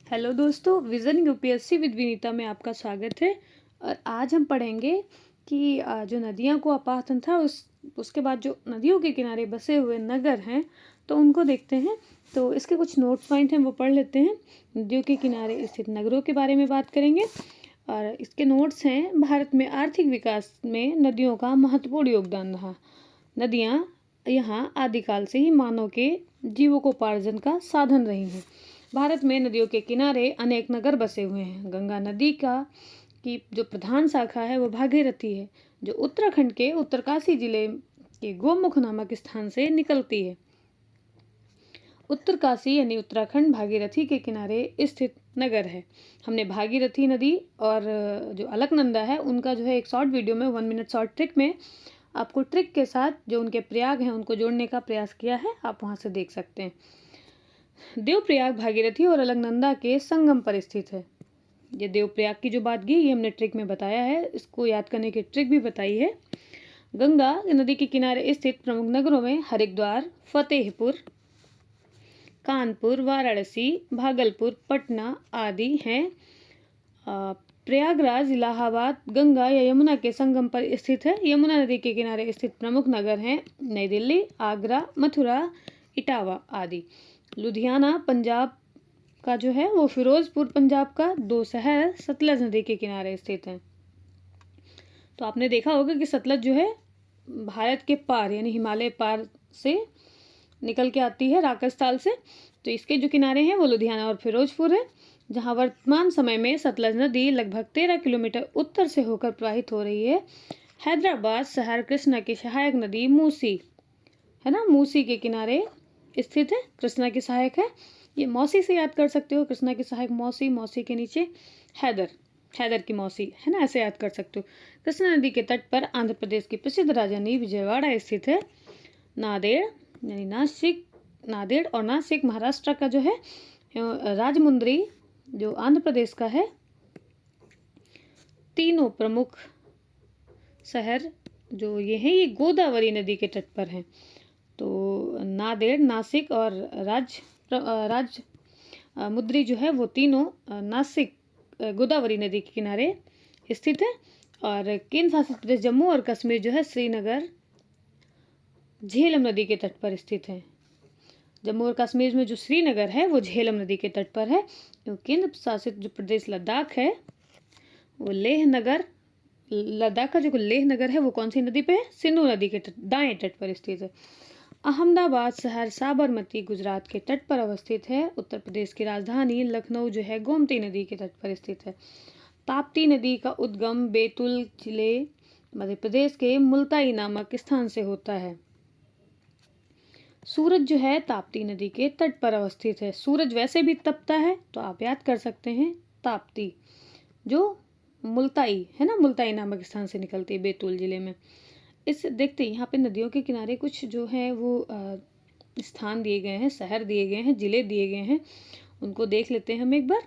Hello दोस्तों, vision UPSC with Vinita में आपका स्वागत है। और आज हम पढ़ेंगे कि जो नदियाँ को अपातन था उसके बाद जो नदियों के किनारे बसे हुए नगर हैं तो उनको देखते हैं। तो इसके कुछ नोट पॉइंट हैं वो पढ़ लेते हैं। नदियों के किनारे स्थित नगरों के बारे में बात करेंगे और इसके नोट्स हैं। भारत में आर्थिक विकास में नदियों का महत्वपूर्ण योगदान रहा। नदियाँ यहाँ आदिकाल से ही मानव के जीविकोपार्जन का साधन रही हैं। भारत में नदियों के किनारे अनेक नगर बसे हुए हैं। गंगा नदी की जो प्रधान शाखा है वो भागीरथी है, जो उत्तराखंड के उत्तरकाशी जिले के गोमुख नामक स्थान से निकलती है। उत्तरकाशी यानी उत्तराखंड भागीरथी के किनारे स्थित नगर है। हमने भागीरथी नदी और जो अलकनंदा है उनका जो है एक शॉर्ट वीडियो में 1 मिनट शॉर्ट ट्रिक में आपको ट्रिक के साथ जो उनके प्रयाग हैं उनको जोड़ने का प्रयास किया है, आप वहाँ से देख सकते हैं। देवप्रयाग भागीरथी और अलकनंदा के संगम पर स्थित है। ये देवप्रयाग की जो बात की ये हमने ट्रिक में बताया है, इसको याद करने की ट्रिक भी बताई है। गंगा नदी के किनारे स्थित प्रमुख नगरों में हरिद्वार, फतेहपुर, कानपुर, वाराणसी, भागलपुर, पटना आदि हैं। प्रयागराज, इलाहाबाद, गंगा या यमुना के संगम पर स्थित है। यमुना नदी के किनारे स्थित प्रमुख नगर हैं नई दिल्ली, आगरा, मथुरा, इटावा आदि। लुधियाना पंजाब का जो है वो फिरोजपुर पंजाब का 2 शहर सतलज नदी के किनारे स्थित हैं। तो आपने देखा होगा कि सतलज जो है भारत के पार यानी हिमालय पार से निकल के आती है राकस्थाल से। तो इसके जो किनारे हैं वो लुधियाना और फिरोजपुर है, जहाँ वर्तमान समय में सतलज नदी लगभग 13 किलोमीटर उत्तर से होकर प्रवाहित हो रही है। हैदराबाद शहर कृष्णा की सहायक नदी मूसी है ना, मूसी के किनारे स्थित है। कृष्णा की सहायक है, ये मौसी से याद कर सकते हो। कृष्णा की सहायक मौसी, मौसी के नीचे हैदर, हैदर की मौसी है ना, ऐसे याद कर सकते हो। कृष्णा नदी के तट पर आंध्र प्रदेश की प्रसिद्ध राजधानी विजयवाड़ा स्थित है। नांदेड़ यानी नासिक, नांदेड़ और नासिक महाराष्ट्र का जो है। राजमुंद्री जो आंध्र प्रदेश का है। तीनों प्रमुख शहर जो ये हैं ये गोदावरी नदी के तट पर हैं। तो नांदेड़, नासिक और मुद्री जो है वो तीनों नासिक गोदावरी नदी के किनारे स्थित है। और केंद्र शासित प्रदेश जम्मू और कश्मीर जो है श्रीनगर झेलम नदी के तट पर स्थित है। जम्मू और कश्मीर में जो श्रीनगर है वो झेलम नदी के तट पर है। केंद्र शासित जो प्रदेश लद्दाख है वो लेह नगर, लद्दाख का जो लेह नगर है वो कौन सी नदी पे है? सिंधु नदी के दाएं तट पर स्थित है। अहमदाबाद शहर साबरमती गुजरात के तट पर अवस्थित है। उत्तर प्रदेश की राजधानी लखनऊ जो है गोमती नदी के तट पर स्थित है। ताप्ती नदी का उद्गम बैतूल जिले मध्य प्रदेश के मुल्ताई नामक स्थान से होता है। सूरज जो है ताप्ती नदी के तट पर अवस्थित है। सूरज वैसे भी तपता है तो आप याद कर सकते हैं ताप्ती, जो मुल्ताई है ना, मुल्ताई नामक स्थान से निकलती है बैतूल जिले में। इस देखते यहाँ पे नदियों के किनारे कुछ जो है वो स्थान दिए गए हैं, शहर दिए गए हैं, जिले दिए गए हैं, उनको देख लेते हैं हम एक बार।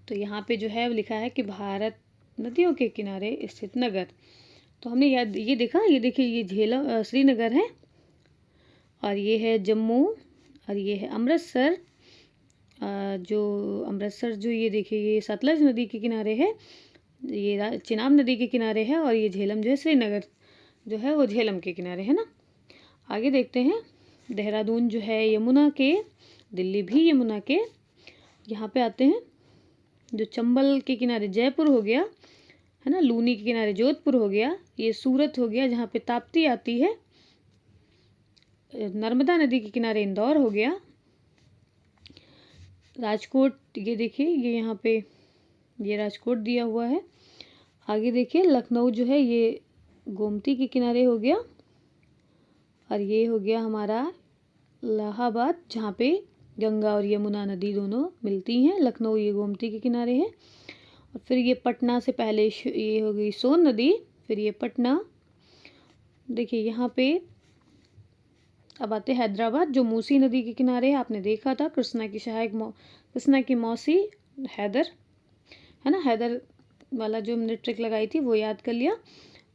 तो यहाँ पे जो है लिखा है कि भारत नदियों के किनारे स्थित नगर। तो हमने याद ये देखा, ये देखिए ये झेलम श्रीनगर है और ये है जम्मू और ये है अमृतसर। जो अमृतसर जो ये देखिए ये सतलज नदी के किनारे है, ये चिनाब नदी के किनारे है और ये झेलम जो है श्रीनगर जो है वो झेलम के किनारे है ना। आगे देखते हैं देहरादून जो है यमुना के, दिल्ली भी यमुना के। यहाँ पे आते हैं जो चंबल के किनारे जयपुर हो गया है ना, लूनी के किनारे जोधपुर हो गया, ये सूरत हो गया जहाँ पे ताप्ती आती है। नर्मदा नदी के किनारे इंदौर हो गया। राजकोट ये देखिए ये यहाँ पे ये राजकोट दिया हुआ है। आगे देखिए लखनऊ जो है ये गोमती के किनारे हो गया और ये हो गया हमारा इलाहाबाद जहाँ पे गंगा और यमुना नदी दोनों मिलती हैं। लखनऊ ये गोमती के किनारे है। और फिर ये पटना से पहले ये हो गई सोन नदी, फिर ये पटना। देखिए यहाँ पे अब आते हैदराबाद जो मूसी नदी के किनारे है। आपने देखा था कृष्णा की सहायक कृष्णा की मौसी हैदर है ना, हैदर वाला जो हमने ट्रिक लगाई थी वो याद कर लिया।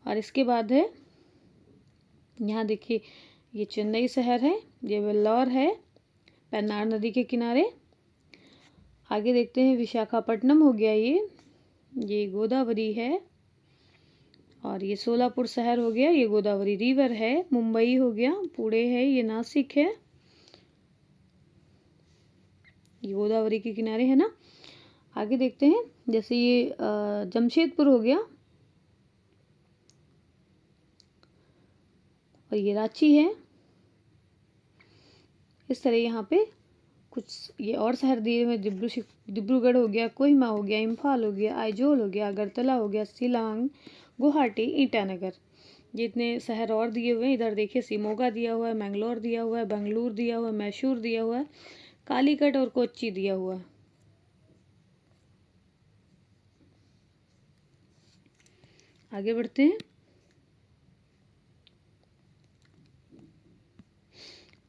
और इसके बाद है यहाँ देखिए ये चेन्नई शहर है, ये वेल्लोर है पेन्नार नदी के किनारे। आगे देखते हैं, विशाखापट्टनम हो गया ये गोदावरी है। और ये सोलापुर शहर हो गया, ये गोदावरी रिवर है। मुंबई हो गया, पुणे है, ये नासिक है, ये गोदावरी के किनारे है ना। आगे देखते हैं, जैसे ये जमशेदपुर हो गया और ये रांची है। इस तरह यहाँ पे कुछ ये और शहर दिए हुए, डिब्रूगढ़ हो गया, कोहिमा हो गया, इम्फाल हो गया, आइजोल हो गया, अगरतला हो गया, शिलांग, गुवाहाटी, ईटानगर, जितने शहर और दिए हुए हैं। इधर देखिए, शिमोगा दिया हुआ है, मैंगलोर दिया हुआ है, बेंगलुरु दिया हुआ है, मैसूर दिया हुआ है, कालीकट और कोच्चि दिया हुआ है। आगे बढ़ते हैं।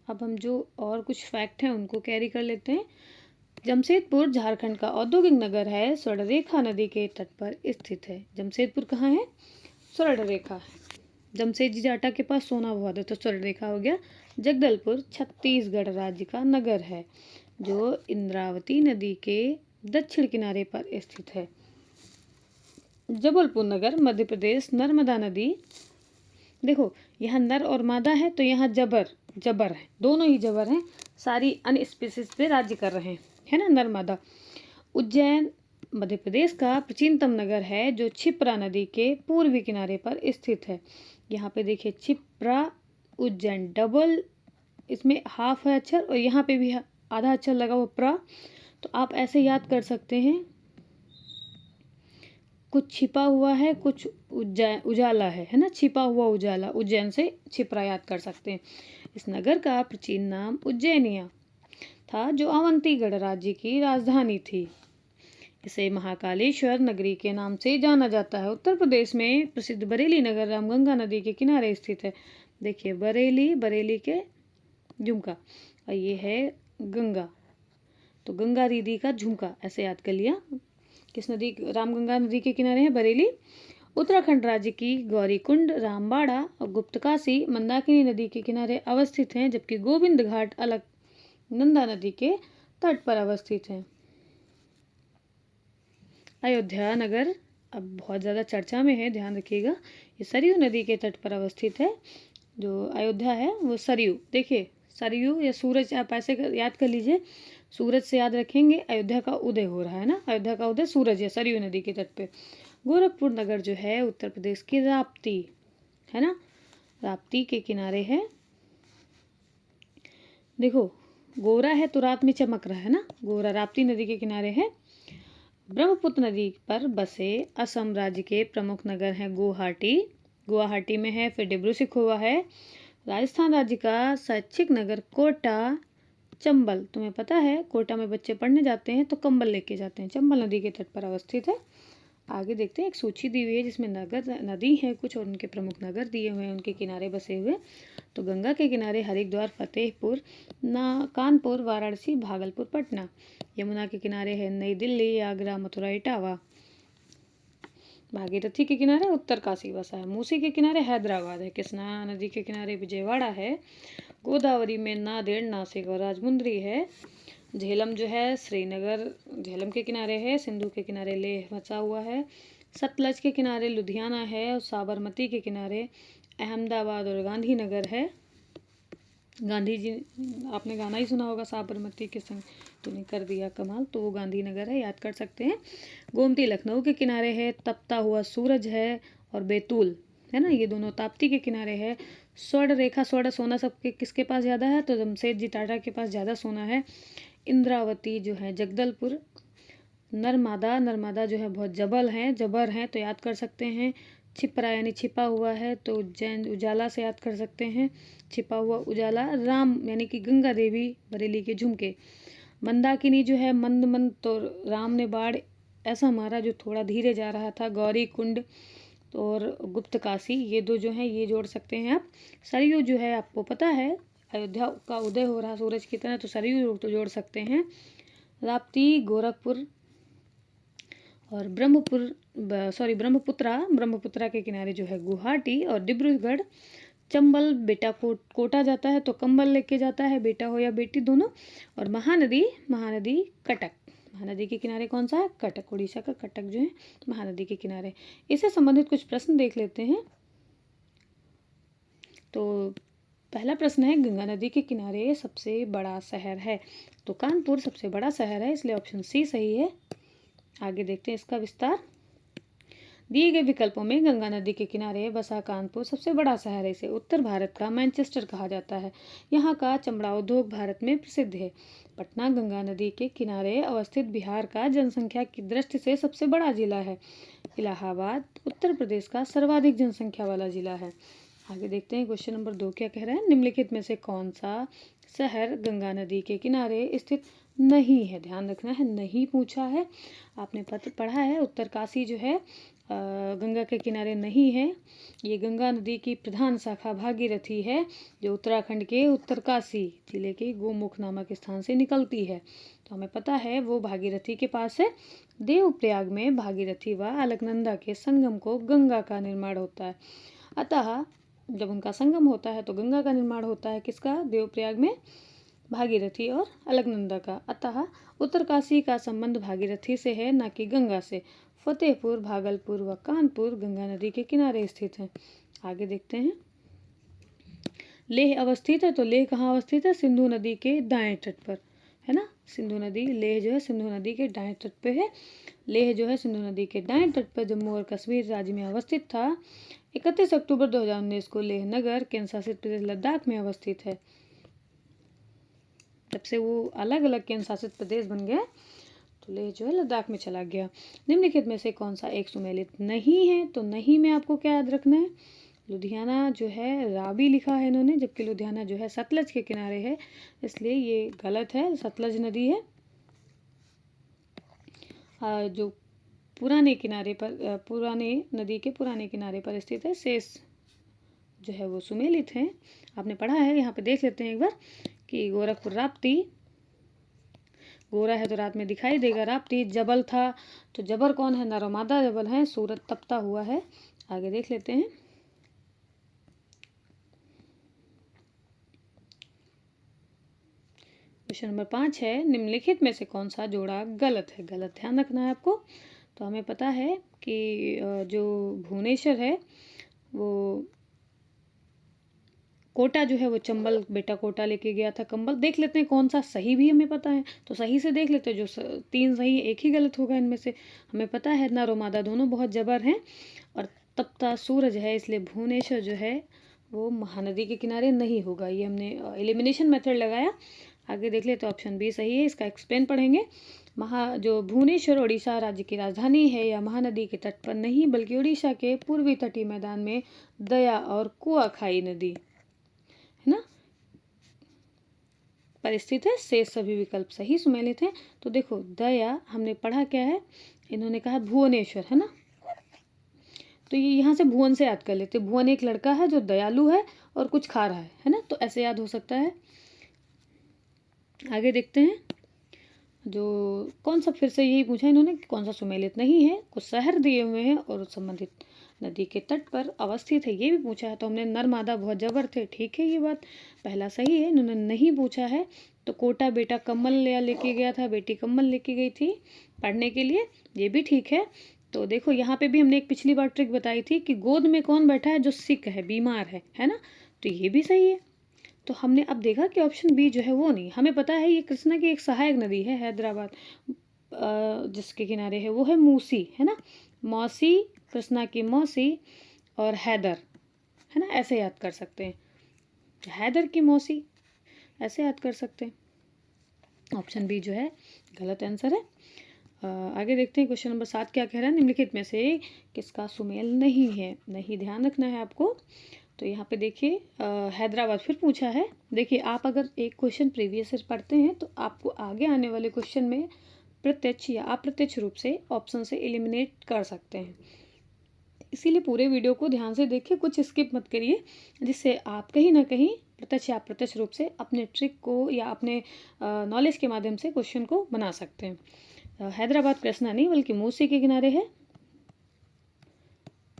अब हम जो और कुछ फैक्ट हैं उनको कैरी कर लेते हैं। जमशेदपुर झारखंड का औद्योगिक नगर है, स्वर्णरेखा नदी के तट पर स्थित है। जमशेदपुर कहाँ है? स्वर्णरेखा है। जमशेदजी जाटा के पास सोना बहुत है, तो स्वर्णरेखा हो गया। जगदलपुर छत्तीसगढ़ राज्य का नगर है, जो इंद्रावती नदी के दक्षिण किनारे पर स्थित है। जबलपुर नगर मध्य प्रदेश, नर्मदा नदी, देखो यहाँ नर और मादा है, तो यहाँ जबर है, दोनों ही जबर हैं। सारी अन्य स्पीसीज पे राज्य कर रहे हैं, है ना, नर्मदा। उज्जैन मध्य प्रदेश का प्राचीनतम नगर है, जो क्षिप्रा नदी के पूर्वी किनारे पर स्थित है। यहाँ पे देखिए, क्षिप्रा उज्जैन, डबल इसमें हाफ है अक्षर, और यहाँ पे भी आधा अक्षर लगा हुआ प्रा। तो आप ऐसे याद कर सकते हैं, कुछ छिपा हुआ है, कुछ उजाला है ना, छिपा हुआ उजाला, उज्जैन से छिपरा याद कर सकते हैं। इस नगर का प्राचीन नाम उज्जैनिया था, जो अवंतीगढ़ राज्य की राजधानी थी। इसे महाकालेश्वर नगरी के नाम से जाना जाता है। उत्तर प्रदेश में प्रसिद्ध बरेली नगर रामगंगा नदी के किनारे स्थित है। देखिए, बरेली के झुमका, और ये है गंगा, तो गंगा दीदी का झुमका, ऐसे याद कर लिया। किस नदी? रामगंगा नदी के किनारे है बरेली। उत्तराखंड राज्य की गौरीकुंड, रामबाड़ा और गुप्तकाशी मंदाकिनी नदी के किनारे अवस्थित हैं, जबकि गोविंद घाट अलकनंदा नदी के तट पर अवस्थित हैं। अयोध्या नगर अब बहुत ज़्यादा चर्चा में है, ध्यान रखिएगा। ये सरयू नदी के तट पर अवस्थित है। जो अयोध्या है वो सरयू, देखिए सरयू या सूरज, आप ऐसे याद कर लीजिए, सूरज से याद रखेंगे, अयोध्या का उदय हो रहा है ना, अयोध्या का उदय सूरज है, सरयू नदी के तट पे। गोरखपुर नगर जो है उत्तर प्रदेश की राप्ती, है ना, राप्ती के किनारे है। देखो, गोरा है तो रात में चमक रहा है ना, गोरा राप्ती नदी के किनारे है। ब्रह्मपुत्र नदी पर बसे असम राज्य के प्रमुख नगर हैं गुवाहाटी में है, फिर डिब्रू-सिखोवा है। राजस्थान राज्य का शैक्षिक नगर कोटा, चंबल, तुम्हें पता है कोटा में बच्चे पढ़ने जाते हैं तो कंबल लेके जाते हैं, चंबल नदी के तट पर अवस्थित है। आगे देखते हैं, एक सूची दी हुई है जिसमें नदी है कुछ, और उनके प्रमुख नगर दिए हुए हैं, उनके किनारे बसे हुए। तो गंगा के किनारे हरिद्वार, फतेहपुर, कानपुर, वाराणसी, भागलपुर, पटना। यमुना के किनारे है नई दिल्ली, आगरा, मथुरा, इटावा। भागीरथी के किनारे उत्तरकाशी बसा है। मूसी के किनारे हैदराबाद है। कृष्णा नदी के किनारे विजयवाड़ा है। गोदावरी में नांदेड़, नासिक और राजमुंद्री है। झेलम जो है श्रीनगर, झेलम के किनारे है। सिंधु के किनारे लेह बसा हुआ है। सतलज के किनारे लुधियाना है, और साबरमती के किनारे अहमदाबाद और गांधीनगर है। गांधी जी, आपने गाना ही सुना होगा, साबरमती के संग तूने कर दिया कमाल, तो वो गांधीनगर है, याद कर सकते हैं। गोमती लखनऊ के किनारे है। तपता हुआ सूरज है, और बैतूल है ना, ये दोनों ताप्ती के किनारे है। स्वर्ण रेखा, स्वर्ण सोना सबके किसके पास ज़्यादा है? तो जमशेदजी टाटा के पास ज़्यादा सोना है। इंद्रावती जो है जगदलपुर। नर्मदा जो है बहुत जबर हैं, तो याद कर सकते हैं। छिपरा यानी छिपा हुआ है, तो उज्जैन उजाला से याद कर सकते हैं, छिपा हुआ उजाला। राम यानी कि गंगा देवी, बरेली के झुमके। मंदाकिनी जो है मंद, तो राम ने बाढ़ ऐसा मारा जो थोड़ा धीरे जा रहा था। गौरी कुंड और गुप्तकाशी, ये दो जो हैं ये जोड़ सकते हैं आप। सरयू जो है आपको पता है, अयोध्या का उदय हो रहा सूरज की तरह, तो सरयू तो जोड़ सकते हैं। राप्ती, गोरखपुर और ब्रह्मपुत्रा के किनारे जो है गुवाहाटी और डिब्रूगढ़। चंबल बेटा कोटा जाता है तो कंबल लेके जाता है, बेटा हो या बेटी दोनों। और महानदी कटक, महानदी के किनारे कौन सा है? कटक। उड़ीसा का कटक जो है महानदी के किनारे। इससे संबंधित कुछ प्रश्न देख लेते हैं। तो पहला प्रश्न है, गंगा नदी के किनारे सबसे बड़ा शहर है। तो कानपुर सबसे बड़ा शहर है, इसलिए ऑप्शन सी सही है। आगे देखते हैं इसका विस्तार। दिए गए विकल्पों में गंगा नदी के किनारे बसा कानपुर सबसे बड़ा शहर है। इसे उत्तर भारत का मैनचेस्टर कहा जाता है। यहाँ का चमड़ा उद्योग भारत में प्रसिद्ध है। पटना गंगा नदी के किनारे अवस्थित बिहार का जनसंख्या की दृष्टि से सबसे बड़ा जिला है। इलाहाबाद उत्तर प्रदेश का सर्वाधिक जनसंख्या वाला जिला है। आगे देखते हैं क्वेश्चन नंबर 2 क्या कह रहा है। निम्नलिखित में से कौन सा शहर गंगा नदी के किनारे स्थित नहीं है? ध्यान रखना है, नहीं पूछा है। आपने पढ़ा है उत्तरकाशी जो है गंगा के किनारे नहीं है। ये गंगा नदी की प्रधान शाखा भागीरथी है, जो उत्तराखंड के उत्तरकाशी जिले के गोमुख नामक स्थान से निकलती है। तो हमें पता है वो भागीरथी के पास है। देवप्रयाग में भागीरथी व अलकनंदा के संगम को गंगा का निर्माण होता है। अतः जब उनका संगम होता है तो गंगा का निर्माण होता है। किसका? देवप्रयाग में भागीरथी और अलकनंदा का। अतः उत्तरकाशी का संबंध भागीरथी से है, न कि गंगा से। फतेहपुर, भागलपुर व कानपुर गंगा नदी के किनारे स्थित हैं। आगे देखते हैं। लेह अवस्थित है, तो लेह कहाँ अवस्थित है? सिंधु नदी के दाएं तट पर, है ना। सिंधु नदी, लेह जो है सिंधु नदी के दाएं तट पे है। लेह जो है सिंधु नदी के दाएं तट पर जम्मू और कश्मीर राज्य में अवस्थित था। 31 अक्टूबर 2019 को लेह नगर केंद्र शासित प्रदेश लद्दाख में अवस्थित है। जब से वो अलग अलग केंद्र शासित प्रदेश बन गया तो लेह जो है लद्दाख में चला गया। निम्नलिखित में से कौन सा एक सुमेलित नहीं है? तो नहीं में आपको क्या याद रखना है? लुधियाना जो है रावी लिखा है इन्होंने, जबकि लुधियाना जो है सतलज के किनारे है, इसलिए ये गलत है। सतलज नदी है जो पुराने किनारे पर, पुराने नदी के पुराने किनारे पर स्थित है। शेष जो है वो सुमेलित हैं। आपने पढ़ा है, यहाँ पे देख लेते हैं एक बार कि गोरखपुर राप्ती, गोरा है तो रात में दिखाई देगा। राप्ती जबल था, तो जबर कौन है? नर्मदा जबल है। सूरज तपता हुआ है। आगे देख लेते हैं। क्वेश्चन नंबर 5 है, निम्नलिखित में से कौन सा जोड़ा गलत है? गलत ध्यान रखना है आपको। तो हमें पता है कि जो भुवनेश्वर है वो कोटा जो है वो चंबल, बेटा कोटा लेके गया था कंबल। देख लेते हैं कौन सा सही भी हमें पता है, तो सही से देख लेते हैं। जो 3 सही, एक ही गलत होगा इनमें से। हमें पता है नर्मदा दोनों बहुत जबर हैं और तपता सूरज है, इसलिए भुवनेश्वर जो है वो महानदी के किनारे नहीं होगा। ये हमने एलिमिनेशन मेथड लगाया। आगे देख ले तो ऑप्शन बी सही है। इसका एक्सप्लेन पढ़ेंगे। जो भुवनेश्वर उड़ीसा राज्य की राजधानी है, या महानदी के तट पर नहीं बल्कि उड़ीसा के पूर्वी तटीय मैदान में दया और कुआखाई नदी, है ना, पर स्थित है। शेष सभी विकल्प सही सुमेलित हैं। तो देखो दया हमने पढ़ा क्या है, इन्होंने कहा भुवनेश्वर, है ना। तो ये यहाँ से भुवन से याद कर लेते। भुवन एक लड़का है जो दयालु है और कुछ खा रहा है ना, तो ऐसे याद हो सकता है। आगे देखते हैं। जो कौन सा, फिर से यही पूछा इन्होंने कि कौन सा सुमेलित नहीं है। कुछ शहर दिए हुए हैं और संबंधित नदी के तट पर अवस्थित है, ये भी पूछा है। तो हमने नर्मदा बहुत जबर थे, ठीक है, ये बात पहला सही है। इन्होंने नहीं पूछा है तो कोटा बेटा कम्बल लेके गया था, बेटी कम्बल लेके गई थी पढ़ने के लिए, ये भी ठीक है। तो देखो यहाँ पे भी हमने एक पिछली बार ट्रिक बताई थी कि गोद में कौन बैठा है? जो सिक है, बीमार है ना, तो ये भी सही है। तो हमने अब देखा कि ऑप्शन बी जो है वो नहीं। हमें पता है ये कृष्णा की एक सहायक नदी है हैदराबाद जिसके किनारे है वो है मूसी, है ना। मौसी, कृष्णा की मौसी और हैदर, है ना, ऐसे याद कर सकते हैं। हैदर की मौसी ऐसे याद कर सकते हैं। ऑप्शन बी जो है गलत आंसर है। आगे देखते हैं क्वेश्चन नंबर 7 क्या कह रहा है। निम्नलिखित में से किसका सुमेल नहीं है? नहीं ध्यान रखना है आपको। तो यहाँ पे देखिए हैदराबाद फिर पूछा है। देखिए आप अगर एक क्वेश्चन प्रीवियस से पढ़ते हैं तो आपको आगे आने वाले क्वेश्चन में प्रत्यक्ष या अप्रत्यक्ष रूप से ऑप्शन से एलिमिनेट कर सकते हैं। इसीलिए पूरे वीडियो को ध्यान से देखिए, कुछ स्किप मत करिए, जिससे आप कहीं ना कहीं प्रत्यक्ष या अप्रत्यक्ष रूप से अपने ट्रिक को या अपने नॉलेज के माध्यम से क्वेश्चन को बना सकते हैं। हैदराबाद कृष्णा नहीं बल्कि मूसी के किनारे है।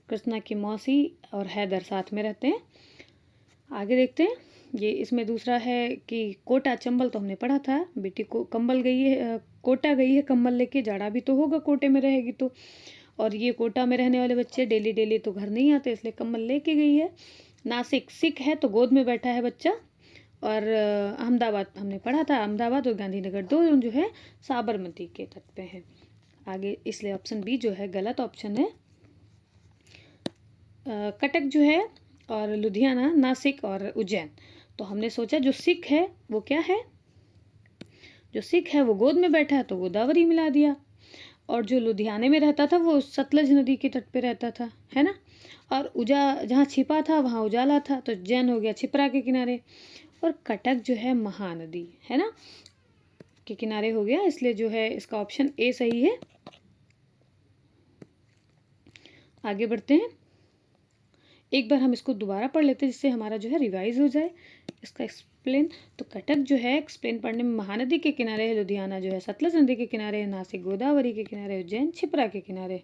कृष्णा की मौसी और हैदर साथ में रहते हैं। आगे देखते हैं। ये इसमें दूसरा है कि कोटा चंबल तो हमने पढ़ा था, बेटी को कंबल गई है, कोटा गई है कंबल लेके, जाड़ा भी तो होगा कोटे में रहेगी तो। और ये कोटा में रहने वाले बच्चे डेली डेली तो घर नहीं आते, इसलिए कंबल लेके गई है। नासिक सिख है तो गोद में बैठा है बच्चा। और अहमदाबाद हमने पढ़ा था, अहमदाबाद और गांधीनगर दो जो है साबरमती के तट पे हैं आगे, इसलिए ऑप्शन बी जो है गलत ऑप्शन है। कटक जो है और लुधियाना, नासिक और उज्जैन। तो हमने सोचा जो सिख है वो क्या है, जो सिख है वो गोद में बैठा है तो गोदावरी मिला दिया। और जो लुधियाने में रहता था वो सतलज नदी के तट पे रहता था, है ना। और जहाँ छिपा था वहाँ उजाला था, तो उज्जैन हो गया छिपरा के किनारे। और कटक जो है महानदी, है ना, के किनारे हो गया, इसलिए जो है इसका ऑप्शन ए सही है। आगे बढ़ते हैं, एक बार हम इसको दोबारा पढ़ लेते हैं जिससे हमारा जो है रिवाइज हो जाए इसका एक्सप्लेन। तो कटक जो है एक्सप्लेन पढ़ने में महानदी के किनारे है, लुधियाना जो है सतलज नदी के किनारे है, नासिक गोदावरी के किनारे, उज्जैन छिपरा के किनारे।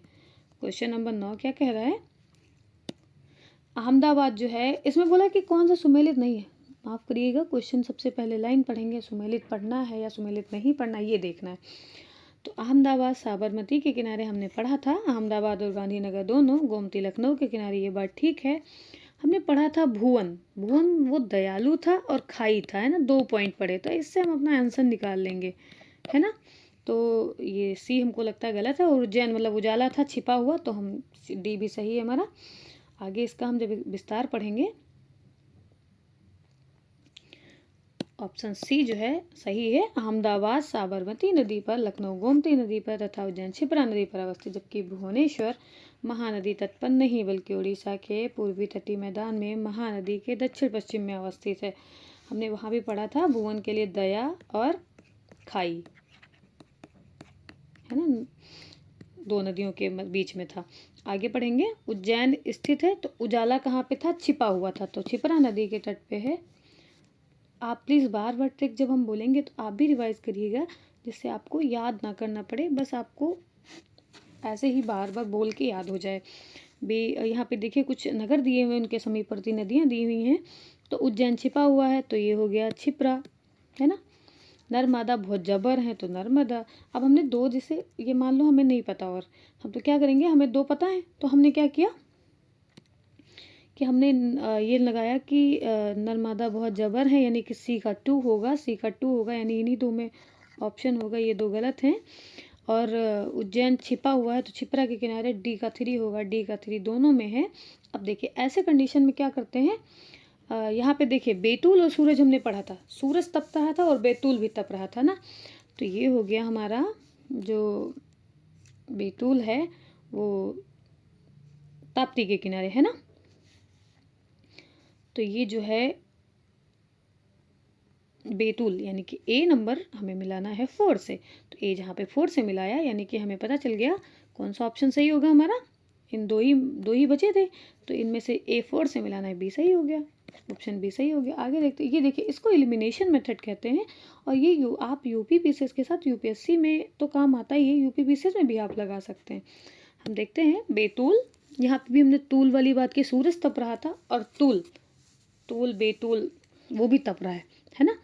क्वेश्चन नंबर 9 क्या कह रहा है, अहमदाबाद जो है इसमें बोला कि कौन सा सुमेलित नहीं है। माफ़ करिएगा, क्वेश्चन सबसे पहले लाइन पढ़ेंगे, सुमेलित पढ़ना है या सुमेलित नहीं पढ़ना ये देखना है। तो अहमदाबाद साबरमती के किनारे हमने पढ़ा था, अहमदाबाद और गांधीनगर दोनों गोमती लखनऊ के किनारे, ये बात ठीक है। हमने पढ़ा था भुवन, भुवन वो दयालु था और खाई था, है ना, 2 पॉइंट पढ़े, तो इससे हम अपना आंसर निकाल लेंगे, है ना। तो ये सी हमको लगता है गलत है, और उज्जैन मतलब उजाला था छिपा हुआ, तो हम डी भी सही है हमारा। आगे इसका हम जब विस्तार पढ़ेंगे, ऑप्शन सी जो है सही है, अहमदाबाद साबरमती नदी पर, लखनऊ गोमती नदी पर तथा उज्जैन छिपरा नदी पर अवस्थित, जबकि भुवनेश्वर महानदी तट पर नहीं बल्कि उड़ीसा के पूर्वी तटीय मैदान में महानदी के दक्षिण पश्चिम में अवस्थित है। हमने वहाँ भी पढ़ा था, भुवन के लिए दया और खाई, है ना, 2 नदियों के बीच में था। आगे पढ़ेंगे, उज्जैन स्थित है तो उजाला कहाँ पे था, छिपा हुआ था, तो छिपरा नदी के तट पे है। आप प्लीज़ बार बार ट्रिक जब हम बोलेंगे तो आप भी रिवाइज करिएगा, जिससे आपको याद ना करना पड़े, बस आपको ऐसे ही बार बार बोल के याद हो जाए। भी यहाँ पे देखिए कुछ नगर दिए हुए, उनके समीपवर्ती नदियाँ दी हुई हैं। तो उज्जैन छिपा हुआ है तो ये हो गया छिपरा, है ना। नर्मदा बहुत जबर है तो नर्मदा। अब हमने 2 जैसे ये मान लो हमें नहीं पता, और हम तो क्या करेंगे, हमें 2 पता है तो हमने क्या किया कि हमने ये लगाया कि नर्मदा बहुत जबर है, यानी कि सी का 2 होगा, सी का 2 होगा, यानी इन्हीं 2 में ऑप्शन होगा, ये 2 गलत हैं। और उज्जैन छिपा हुआ है तो छिपरा के किनारे, डी का 3 होगा, डी का 3 दोनों में है। अब देखिए ऐसे कंडीशन में क्या करते हैं, यहाँ पे देखिए बैतूल और सूरज हमने पढ़ा था, सूरज तप रहा था और बैतूल भी तप रहा था ना, तो ये हो गया हमारा जो बैतूल है वो ताप्ती के किनारे, है ना। तो ये जो है बैतूल, यानी कि ए नंबर हमें मिलाना है 4 से, तो ए जहाँ पे 4 से मिलाया, यानी कि हमें पता चल गया कौन सा ऑप्शन सही होगा हमारा। इन दो ही बचे थे, तो इनमें से ए 4 से मिलाना है, बी सही हो गया, ऑप्शन बी सही हो गया। आगे देखते हैं, ये देखिए इसको एलिमिनेशन मेथड कहते हैं, और ये आप यूपी पीसीएस के साथ यूपीएससी में तो काम आता ही है, यूपी पीसीएस में भी आप लगा सकते हैं। हम देखते हैं बैतूल, यहाँ पे भी हमने तूल वाली बात की, सूरज तप रहा था, और तूल बैतूल वो भी तप रहा है ना।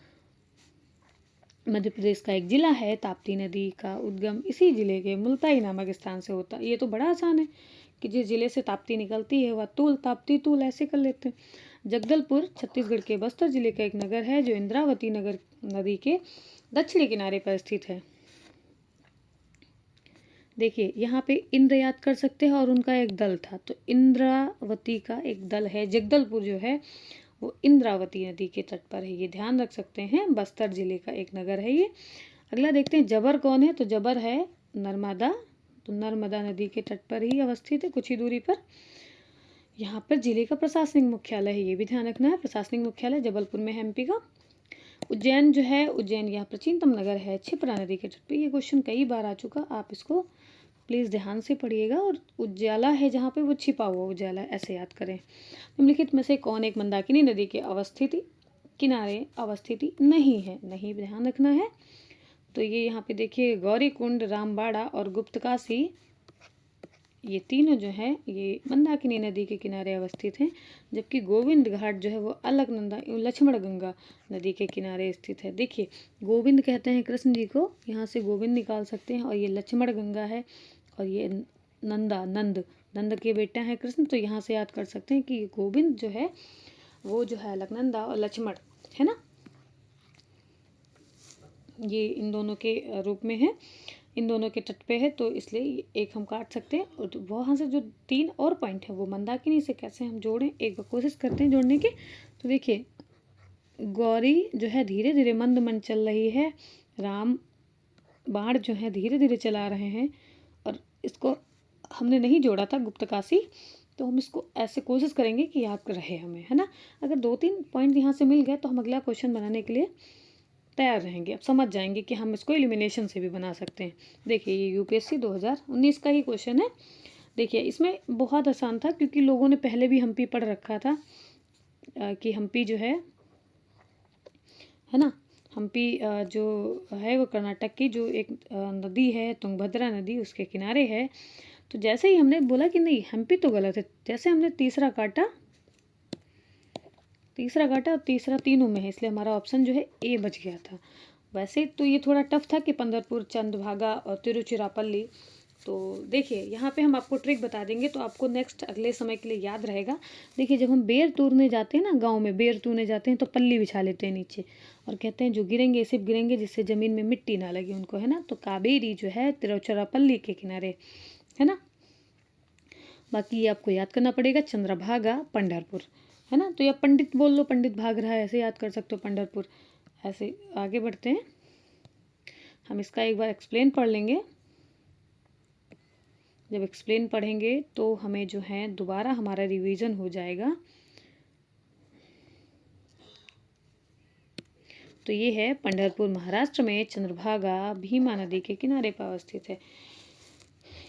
मध्य प्रदेश का एक जिला है, ताप्ती नदी का उद्गम इसी जिले के मुल्ताई नामक स्थान से होता है। ये तो बड़ा आसान है कि जिस जिले से ताप्ती निकलती है वह तूल, ताप्ती तूल ऐसे कर लेते हैं। जगदलपुर छत्तीसगढ़ के बस्तर जिले का एक नगर है जो इंद्रावती नगर नदी के दक्षिणी किनारे पर स्थित है। देखिए यहाँ पे इंद्र याद कर सकते हैं और उनका एक दल था, तो इंद्रावती का एक दल है, जगदलपुर जो है वो इंद्रावती नदी के तट पर है, ये ध्यान रख सकते हैं, बस्तर जिले का एक नगर है ये। अगला देखते हैं, जबर कौन है, तो जबर है नर्मदा, तो नर्मदा नदी के तट पर ही अवस्थित है, कुछ ही दूरी पर। यहाँ पर जिले का प्रशासनिक मुख्यालय है, ये भी ध्यान रखना है, प्रशासनिक मुख्यालय जबलपुर में है एमपी का। उज्जैन जो है, उज्जैन यहाँ प्राचीनतम नगर है छिपरा नदी के तट पर, ये क्वेश्चन कई बार आ चुका, आप इसको प्लीज़ ध्यान से पढ़िएगा। और उज्जाला है जहाँ पे वो छिपा हुआ उजाला, ऐसे याद करें। निम्नलिखित में से कौन एक मंदाकिनी नदी के किनारे अवस्थिति नहीं है, नहीं ध्यान रखना है। तो ये यहाँ पे देखिए गौरी कुंड, रामबाड़ा और गुप्तकाशी, ये तीनों जो है ये मंदाकिनी नदी के किनारे अवस्थित हैं, जबकि गोविंद घाट जो है वो अलकनंदा लक्ष्मण गंगा नदी के किनारे स्थित है। देखिए, गोविंद कहते हैं कृष्ण जी को, यहाँ से गोविंद निकाल सकते हैं, और ये लक्ष्मण गंगा है, और ये नंद के बेटा हैं कृष्ण, तो यहाँ से याद कर सकते हैं कि गोविंद जो है वो जो है अलकनंदा और लक्ष्मण है ना, ये इन दोनों के रूप में है, इन दोनों के तट पे है, तो इसलिए एक हम काट सकते हैं। और वहाँ से जो 3 और पॉइंट है वो मंदाकिनी से कैसे हम जोड़ें, एक बार कोशिश करते हैं जोड़ने की। तो देखिए, गौरी जो है धीरे धीरे मंद मंद चल रही है, राम बाण जो है धीरे धीरे चला रहे हैं, और इसको हमने नहीं जोड़ा था गुप्तकाशी, तो हम इसको ऐसे कोशिश करेंगे कि याद रहे हमें, है ना। अगर 2-3 पॉइंट यहाँ से मिल गए तो हम अगला क्वेश्चन बनाने के लिए तैयार रहेंगे। अब समझ जाएंगे कि हम इसको एलिमिनेशन से भी बना सकते हैं। देखिए, ये यूपीएससी 2019 का ही क्वेश्चन है। देखिए, इसमें बहुत आसान था क्योंकि लोगों ने पहले भी हम्पी पढ़ रखा था कि हम्पी जो है ना, हम्पी जो है वो कर्नाटक की जो एक नदी है तुंगभद्रा नदी, उसके किनारे है। तो जैसे ही हमने बोला कि नहीं हम्पी तो गलत है, जैसे हमने तीसरा काटा और तीसरा तीनों में है, इसलिए हमारा ऑप्शन जो है ए बच गया था। वैसे तो ये थोड़ा टफ था कि पंढरपुर, चंद्रभागा और तिरुचिरापल्ली। तो देखिए, यहाँ पे हम आपको ट्रिक बता देंगे तो आपको नेक्स्ट अगले समय के लिए याद रहेगा। देखिए, जब हम बेर तूरने जाते हैं ना, गांव में बेर तूरने जाते हैं तो पल्ली बिछा लेते हैं नीचे, और कहते हैं जो गिरेंगे सिर्फ गिरेंगे जिससे ज़मीन में मिट्टी ना लगे उनको, है ना। तो कावेरी जो है तिरुचिरापल्ली के किनारे है ना। बाकी ये आपको याद करना पड़ेगा, चंद्रभागा पंढरपुर, है ना। तो या पंडित बोल लो, पंडित भाग रहा है, ऐसे याद कर सकते हो पंढरपुर। ऐसे आगे बढ़ते हैं, हम इसका एक बार एक्सप्लेन पढ़ लेंगे। जब एक्सप्लेन पढ़ेंगे तो हमें जो है दोबारा हमारा रिवीजन हो जाएगा। तो ये है पंढरपुर महाराष्ट्र में, चंद्रभागा भीमा नदी के किनारे पर अवस्थित है।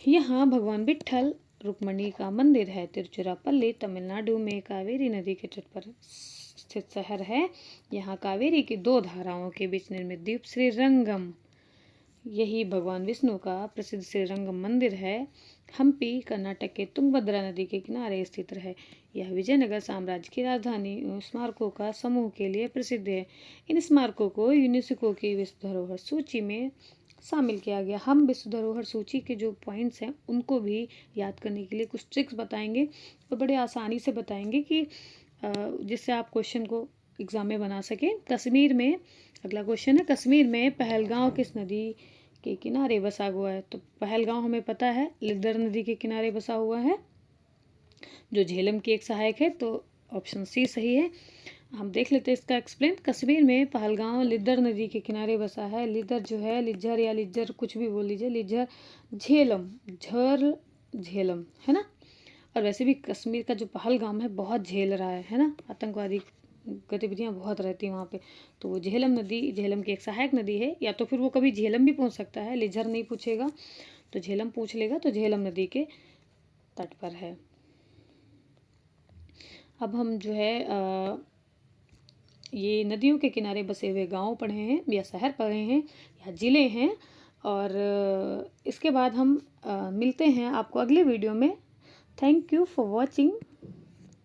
यहाँ भगवान विट्ठल रुक्मणी का मंदिर है। तिरुचिरापल्ली तमिलनाडु में कावेरी नदी के तट पर स्थित शहर है। यहाँ कावेरी की 2 धाराओं के बीच निर्मित द्वीप श्रीरंगम, यही भगवान विष्णु का प्रसिद्ध श्रीरंगम मंदिर है। हम्पी कर्नाटक के तुंगभद्रा नदी के किनारे स्थित है। यह विजयनगर साम्राज्य की राजधानी स्मारकों का समूह के लिए प्रसिद्ध है। इन स्मारकों को यूनेस्को की विश्व धरोहर सूची में शामिल किया गया। हम विश्व धरोहर सूची के जो पॉइंट्स हैं उनको भी याद करने के लिए कुछ ट्रिक्स बताएंगे, और बड़े आसानी से बताएंगे कि जिससे आप क्वेश्चन को एग्जाम में बना सकें। कश्मीर में अगला क्वेश्चन है, कश्मीर में पहलगांव किस नदी के किनारे बसा हुआ है। तो पहलगांव हमें पता है लिद्दर नदी के किनारे बसा हुआ है, जो झेलम की एक सहायक है, तो ऑप्शन सी सही है। हम देख लेते हैं इसका एक्सप्लेन। कश्मीर में पहलगांव लिद्दर नदी के किनारे बसा है। लिद्दर जो है लिज्जर या लिज्जर कुछ भी बोल लीजिए, लिज्जर झेलम है ना। और वैसे भी कश्मीर का जो पहलगाम है बहुत झेल रहा है ना, आतंकवादी गतिविधियां बहुत रहती हैं वहाँ पे। तो वो झेलम नदी झेलम की एक सहायक नदी है, या तो फिर वो कभी झेलम भी पूछ सकता है, लिज्जर नहीं पूछेगा तो झेलम पूछ लेगा, तो झेलम नदी के तट पर है। अब हम जो है ये नदियों के किनारे बसे हुए गांव पढ़े हैं या शहर पढ़े हैं या ज़िले हैं, और इसके बाद हम मिलते हैं आपको अगले वीडियो में। Thank you for watching.